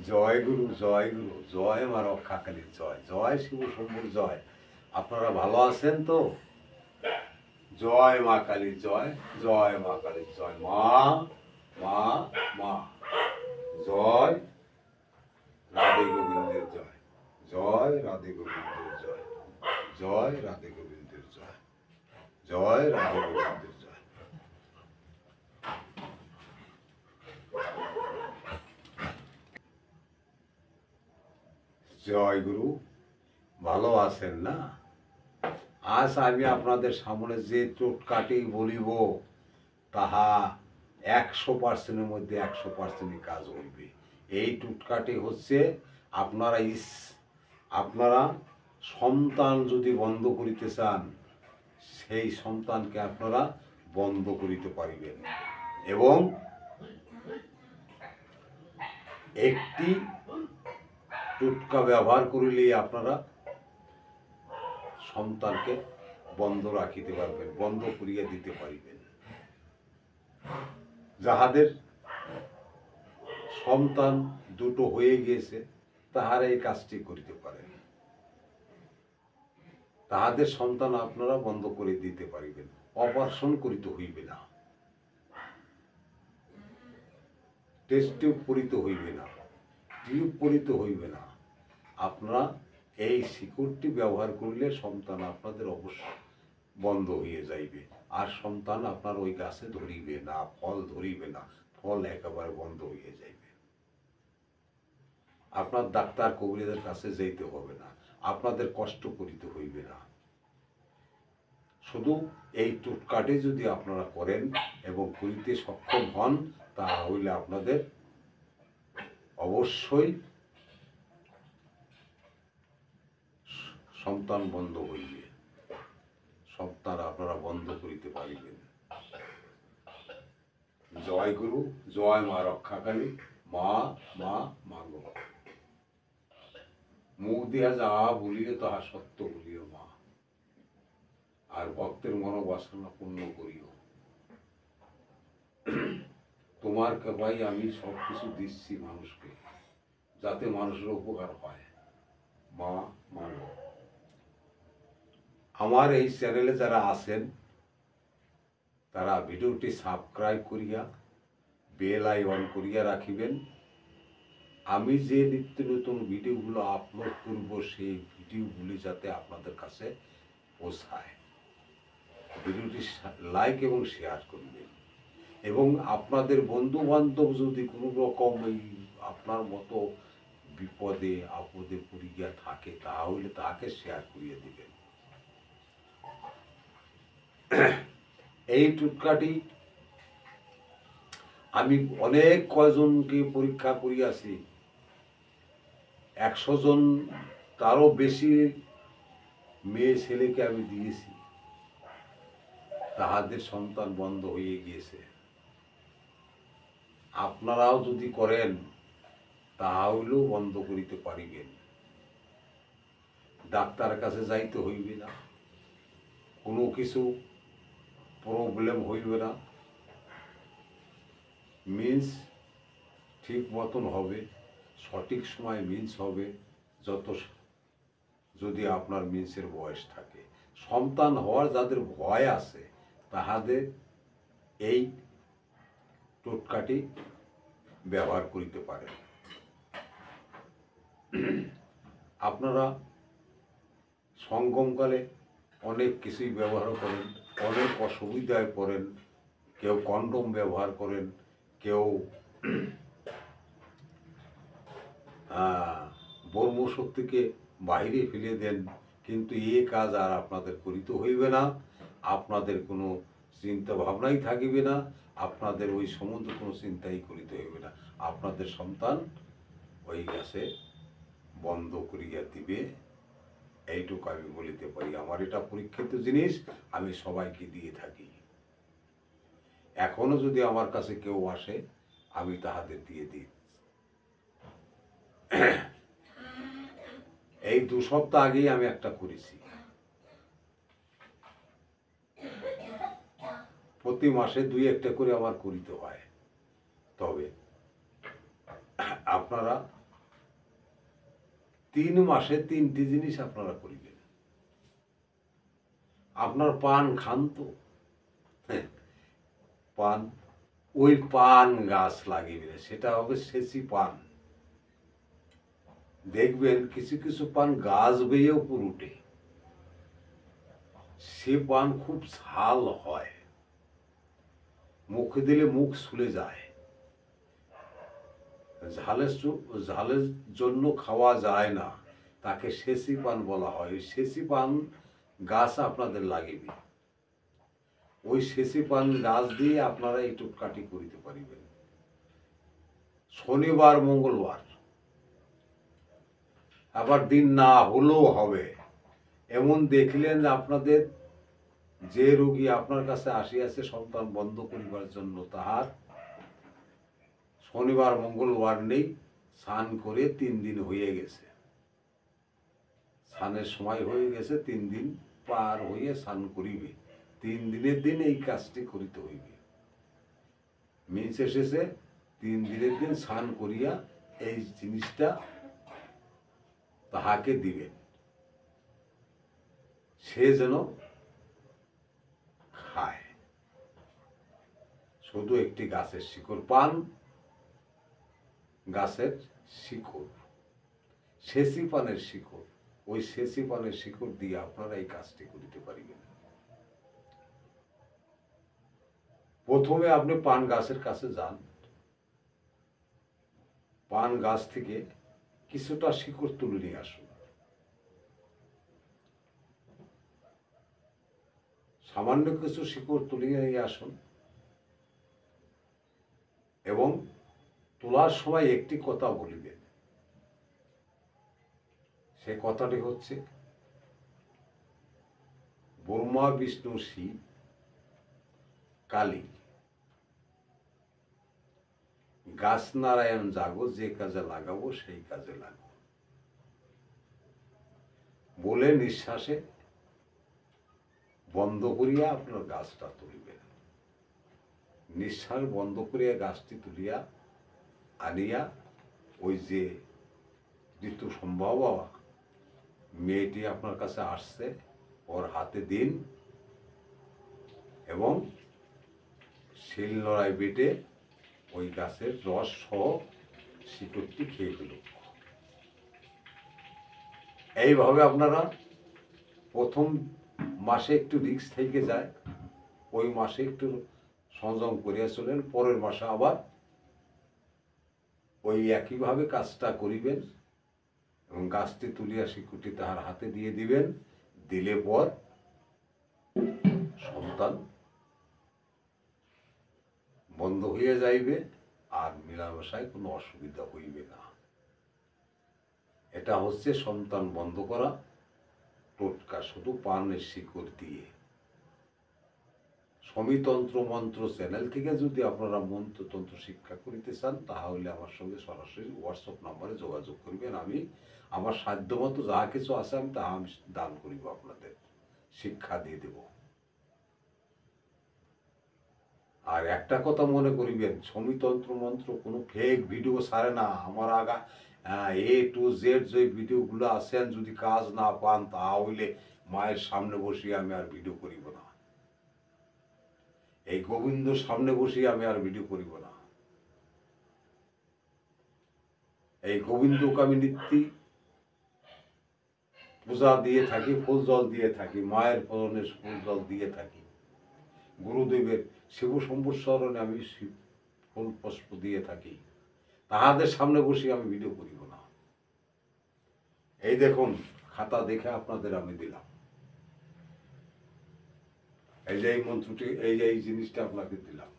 জয় গুরু, জয় গুরু, জয় মা রক্ষাকালীর জয়, জয় শিব শম্ভুর জয়। আপনারা ভালো আছেন তো? জয় মা কালীর জয়, জয় মা কালীর জয়। মা মা মা, জয় রাধে গোবিন্দের জয়, জয় রাধে গোবিন্দের জয়, জয় রাধে গোবিন্দের জয়, জয় রাধে গোবিন্দের জয়। জয় গুরু, ভালো আছেন না? আজ আমি আপনাদের সামনে যে টোটকাটি বলিব তাহা 100%-এর মধ্যে 100%ই কাজ হইবে। এই টোটকাটি হচ্ছে আপনারা সন্তান যদি বন্ধ করিতে চান, সেই সন্তানকে আপনারা বন্ধ করিতে পারিবেন। এবং একটি টোটকা ব্যবহার করিলেই আপনারা সন্তানকে বন্ধ রাখিতে পারবেন, বন্ধ করিয়া দিতে পারিবেন। যাহাদের সন্তান দুটো হয়ে গিয়েছে তাহারা এই কাজটি করিতে পারেন। তাহাদের সন্তান আপনারা বন্ধ করে দিতে পারিবেন, অপারেশন করিতে হইবে না, টেস্ট টিউব করিতে হইবে না, টিউব করিতে হইবে না। আপনারা এই শিকড়টি ব্যবহার করলে সন্তান আপনাদের অবশ্য বন্ধ হয়ে যাইবে, আর সন্তান আপনার ওই গাছে ধরিবে না, ফল ধরিবে না, ফল একেবারে বন্ধ হয়ে যাইবে। আপনার ডাক্তার কবিরাজের কাছে যাইতে হবে না, আপনাদের কষ্ট করিতে হইবে না। শুধু এই টোটকাটি যদি আপনারা করেন এবং করিতে সক্ষম হন, তাহলে আপনাদের অবশ্যই সন্তান বন্ধ হইবে, সন্তান আপনারা বন্ধ করিতে পারিবেন। জয় গুরু, জয় মা রক্ষাকালী, মা মা মাগো। মুখ দিয়া যাহা বলিও তাহা সত্য বলিও মা, আর ভক্তের মনোবাসনা পূর্ণ করিও। তোমার কৃপায় আমি সব কিছু দিচ্ছি মানুষকে, যাতে মানুষের উপকার হয়। মা মাগো। আমার এই চ্যানেলে যারা আছেন তারা ভিডিওটি সাবস্ক্রাইব করিয়া বেল আইকন করিয়া রাখিবেন। আমি যে নিত্য নতুন ভিডিওগুলো আপলোড করব সেই ভিডিওগুলি যাতে আপনাদের কাছে পৌঁছায়। ভিডিওটি লাইক এবং শেয়ার করবেন, এবং আপনাদের বন্ধু বান্ধব যদি কোনো রকম আপনার মতো বিপদে আপদে পড়িয়া থাকে, তাহলে তাকে শেয়ার করিয়ে দিবেন। এই টোটকাটি আমি অনেক কয়জনকে পরীক্ষা করিয়াছি, 100 জন তারও বেশি মেয়ে ছেলেকে আমি দিয়েছি, তাহাদের সন্তান বন্ধ হয়ে গিয়েছে। আপনারাও যদি করেন তাহলেও বন্ধ করিতে পারিবেন। ডাক্তারের কাছে যাইতে হইবে না, কোনো কিছু প্রবলেম হইবে না, মিন্স ঠিক মতন হবে, সঠিক সময় মিন্স হবে। যদি আপনার মিন্সের বয়স থাকে, সন্তান হওয়ার যাদের ভয় আছে তাহাদের এই টোটকাটি ব্যবহার করিতে পারেন। আপনারা সঙ্গমকালে অনেক কিছুই ব্যবহার করেন, অনেক অসুবিধায় পড়েন। কেউ কন্ডোম ব্যবহার করেন, কেউ ব্রহ্মশক্তিকে বাইরে ফেলে দেন, কিন্তু এ কাজ আর আপনাদের করিতে হইবে না। আপনাদের কোনো চিন্তা ভাবনাই থাকিবে না, আপনাদের ওই সম্বন্ধ কোনো চিন্তাই করিতে হইবে না। আপনাদের সন্তান ওই গাছে বন্ধ করিয়া দিবে, এইটুকু আমি বলিতে পারি। আমার এটা পরীক্ষিত জিনিস, আমি সবাইকে দিয়ে থাকি। এখনো যদি আমার কাছে কেউ আসে, আমি তাহাদের দিয়ে দিই। এই 2 সপ্তাহ আগেই আমি একটা করেছি। প্রতি মাসে 2-1টা করে আমার করিতে হয়। তবে আপনারা 3 মাসে 3টি জিনিস আপনারা করিবেন। আপনার পান খান তো? হ্যাঁ, পান, ওই পান গাছ লাগিবেন, সেটা হবে সেচি পান। দেখবেন কিছু কিছু পান গাছ বেয়ে উপর উঠে, সে পান খুব ঝাল হয়, মুখে দিলে মুখ ছুলে যায়। ঝালের জন্য খাওয়া যায় না, তাকে সেচি পান বলা হয়। ওই সেচি পান গাছ আপনাদের লাগিবে। ওই সেচি পান গাছ দিয়ে আপনারা এই টুকটাটি করিতে পারিবেন। শনিবার মঙ্গলবার, আবার দিন না হলেও হবে। এমন দেখলেন যে আপনাদের যে রোগী আপনার কাছে আসিয়াছে সন্তান বন্ধ করিবার জন্য, তাহার শনিবার মঙ্গলবার নেই, স্নান করে 3 দিন হয়ে গেছে, স্নানের সময় হয়ে গেছে, 3 দিন পার হইয়া স্নান করিবে। 3 দিনের দিন এই কাজটি করিতে হইবে। মেষ এসেছে, 3 দিনের দিন স্নান করিয়া এই জিনিসটা তাহাকে দিবেন, সে যেন খায়। শুধু একটি গাছের শিকড়, পান গাছের শিকড়, সেচি পানের শিকড়, ওই সেচি পানের শিকড় দিয়ে আপনারা এই কাজটি করিতে পারিবেন। প্রথমে আপনি পান গাছের কাছে যান, পান গাছ থেকে কিছুটা শিকড় তুলে নিয়ে আসুন, সামান্য কিছু শিকড় তুলে নিয়ে আসুন, এবং তোলার সময় একটি কথা বলিবেন। সে কথাটি হচ্ছে, ব্রহ্মা বিষ্ণু শিব কালী, গাছ নারায়ণ জাগো, যে কাজে লাগাবো সেই কাজে লাগো বলে নিঃশ্বাসে বন্ধ করিয়া আপনার গাছটা তুলিবেন। নিঃশ্বাস বন্ধ করিয়া গাছটি তুলিয়া আনিয়া ওই যে ঋতু সম্ভব মেয়েটি আপনার কাছে আসছে, ওর হাতে দিন এবং শিল নোড়ায় বেটে ওই গাছের রস সহ শিকড়টি খেয়ে ফেল। এইভাবে আপনারা প্রথম মাসে একটু রিস্ক থেকে যায়, ওই মাসে একটু সংযম করিয়া চলেন, পরের মাসে আবার ওই একইভাবে কাজটা করিবেন এবং গাছটি তুলিয়া শিকড়টি তাহার হাতে দিয়ে দিবেন। দিলে পর সন্তান বন্ধ হইয়া যাইবে, আর মেলামেশায় কোনো অসুবিধা হইবে না। এটা হচ্ছে সন্তান বন্ধ করা টোটকা, শুধু পানের শিকড় দিয়ে। সমিতন্ত্র মন্ত্র চ্যানেল থেকে যদি আপনারা মন্ত্রতন্ত্র শিক্ষা করিতে চান, তাহলে আমার সঙ্গে সরাসরি হোয়াটসঅ্যাপ নাম্বারে যোগাযোগ করবেন। আমি আমার সাধ্যমতো যাহা কিছু আছে আমি তাহা আমি দান করিব, আপনাদের শিক্ষা দিয়ে দেব। আর একটা কথা মনে করিবেন, সমিতন্ত্র মন্ত্র কোনো ফেক ভিডিও ছাড়ে না। আমার আগা A to Z যে ভিডিওগুলো আছেন, যদি কাজ না পান তাহলে মায়ের সামনে বসিয়ে আমি আর ভিডিও করিব না, এই গোবিন্দ সামনে বসিয়ে আমি আর ভিডিও করিব না। এই গোবিন্দকে আমি নিত্য পূজা দিয়ে থাকি, ফুল জল দিয়ে থাকি, মায়ের পরনে ফুল জল দিয়ে থাকি, গুরুদেবের শিব সম্বৎসরণে আমি ফুল পুষ্প দিয়ে থাকি। তাহাদের সামনে বসে আমি ভিডিও করিব না। এই দেখুন, খাতা দেখে আপনাদের আমি দিলাম, এই যে এই মন্ত্রটি, এই যে এই জিনিসটা আপনাকে দিলাম।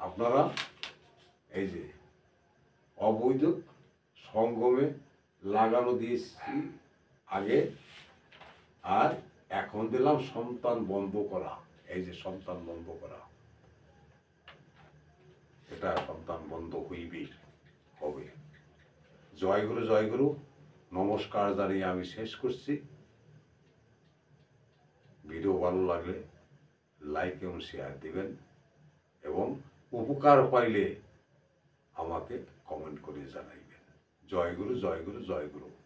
আপনারা এই যে অবৈধ সঙ্গমে লাগানো দিয়েছি আগে, আর এখন দিলাম সন্তান বন্ধ করা। এই যে সন্তান বন্ধ করা, এটা সন্তান বন্ধ হইবেই, হবে। জয়গুরু জয়গুরু, নমস্কার জানিয়ে আমি শেষ করছি। ভিডিও ভালো লাগলে লাইক এবং শেয়ার দিবেন, এবং উপকার পাইলে আমাকে কমেন্ট করে জানাইবেন। জয় গুরু, জয় গুরু, জয় গুরু।